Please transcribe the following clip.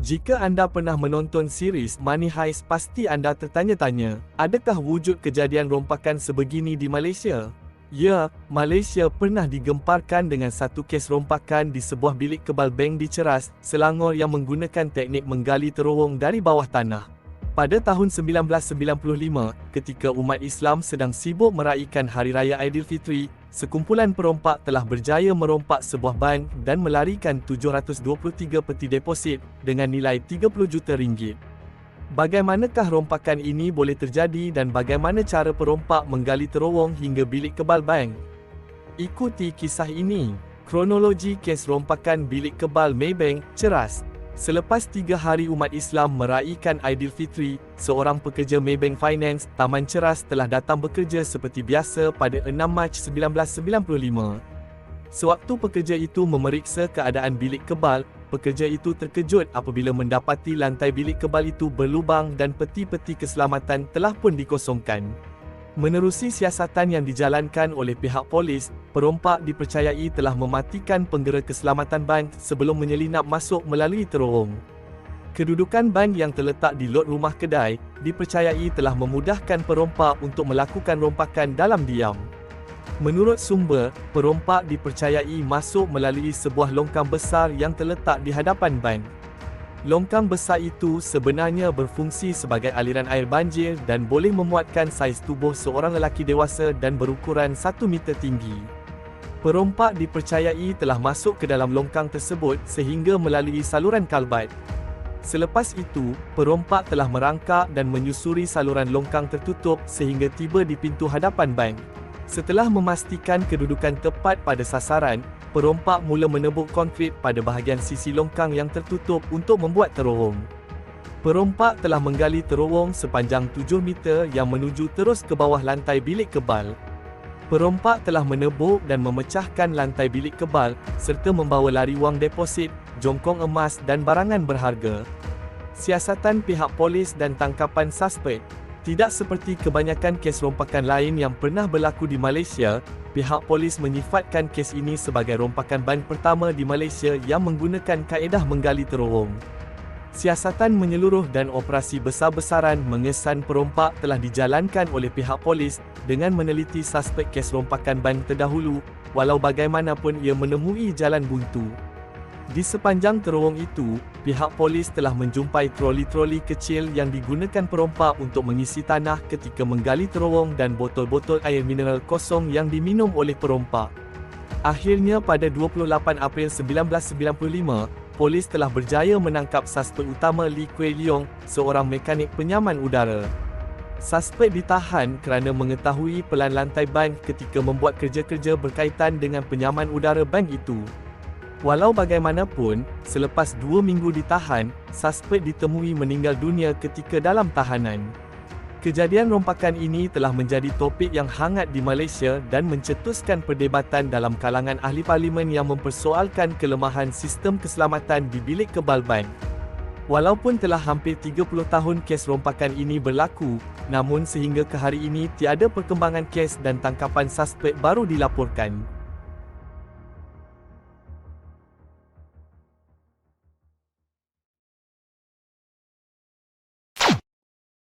Jika anda pernah menonton series Money Heist, pasti anda tertanya-tanya, adakah wujud kejadian rompakan sebegini di Malaysia? Ya, Malaysia pernah digemparkan dengan satu kes rompakan di sebuah bilik kebal bank di Ceras, Selangor yang menggunakan teknik menggali terowong dari bawah tanah. Pada tahun 1995, ketika umat Islam sedang sibuk meraihkan Hari Raya Aidilfitri, sekumpulan perompak telah berjaya merompak sebuah bank dan melarikan 723 peti deposit dengan nilai 30 juta ringgit. Bagaimanakah rompakan ini boleh terjadi dan bagaimana cara perompak menggali terowong hingga bilik kebal bank? Ikuti kisah ini. Kronologi kes rompakan bilik kebal Maybank, Ceras. Selepas 3 hari umat Islam meraihkan Aidilfitri, seorang pekerja Maybank Finance, Taman Ceras telah datang bekerja seperti biasa pada 6 Mac 1995. Sewaktu pekerja itu memeriksa keadaan bilik kebal, pekerja itu terkejut apabila mendapati lantai bilik kebal itu berlubang dan peti-peti keselamatan telah pun dikosongkan. Menerusi siasatan yang dijalankan oleh pihak polis, perompak dipercayai telah mematikan penggera keselamatan bank sebelum menyelinap masuk melalui terowong. Kedudukan bank yang terletak di lot rumah kedai, dipercayai telah memudahkan perompak untuk melakukan rompakan dalam diam. Menurut sumber, perompak dipercayai masuk melalui sebuah longkang besar yang terletak di hadapan bank. Longkang besar itu sebenarnya berfungsi sebagai aliran air banjir dan boleh memuatkan saiz tubuh seorang lelaki dewasa dan berukuran 1 meter tinggi. Perompak dipercayai telah masuk ke dalam longkang tersebut sehingga melalui saluran kalbat. Selepas itu, perompak telah merangkak dan menyusuri saluran longkang tertutup sehingga tiba di pintu hadapan bank. Setelah memastikan kedudukan tepat pada sasaran, perompak mula menebuk konkrit pada bahagian sisi longkang yang tertutup untuk membuat terowong. Perompak telah menggali terowong sepanjang 7 meter yang menuju terus ke bawah lantai bilik kebal. Perompak telah menebuk dan memecahkan lantai bilik kebal, serta membawa lari wang deposit, jongkong emas dan barangan berharga. Siasatan pihak polis dan tangkapan suspek. Tidak seperti kebanyakan kes rompakan lain yang pernah berlaku di Malaysia, pihak polis menyifatkan kes ini sebagai rompakan bank pertama di Malaysia yang menggunakan kaedah menggali terowong. Siasatan menyeluruh dan operasi besar-besaran mengesan perompak telah dijalankan oleh pihak polis dengan meneliti suspek kes rompakan bank terdahulu, walau bagaimanapun ia menemui jalan buntu. Di sepanjang terowong itu, pihak polis telah menjumpai troli-troli kecil yang digunakan perompak untuk mengisi tanah ketika menggali terowong dan botol-botol air mineral kosong yang diminum oleh perompak. Akhirnya pada 28 April 1995, polis telah berjaya menangkap suspek utama Lee Kueh Leong, seorang mekanik penyaman udara. Suspek ditahan kerana mengetahui pelan lantai bank ketika membuat kerja-kerja berkaitan dengan penyaman udara bank itu. Walau bagaimanapun, selepas 2 minggu ditahan, suspek ditemui meninggal dunia ketika dalam tahanan. Kejadian rompakan ini telah menjadi topik yang hangat di Malaysia dan mencetuskan perdebatan dalam kalangan ahli parlimen yang mempersoalkan kelemahan sistem keselamatan di bilik kebal bank. Walaupun telah hampir 30 tahun kes rompakan ini berlaku, namun sehingga ke hari ini tiada perkembangan kes dan tangkapan suspek baru dilaporkan.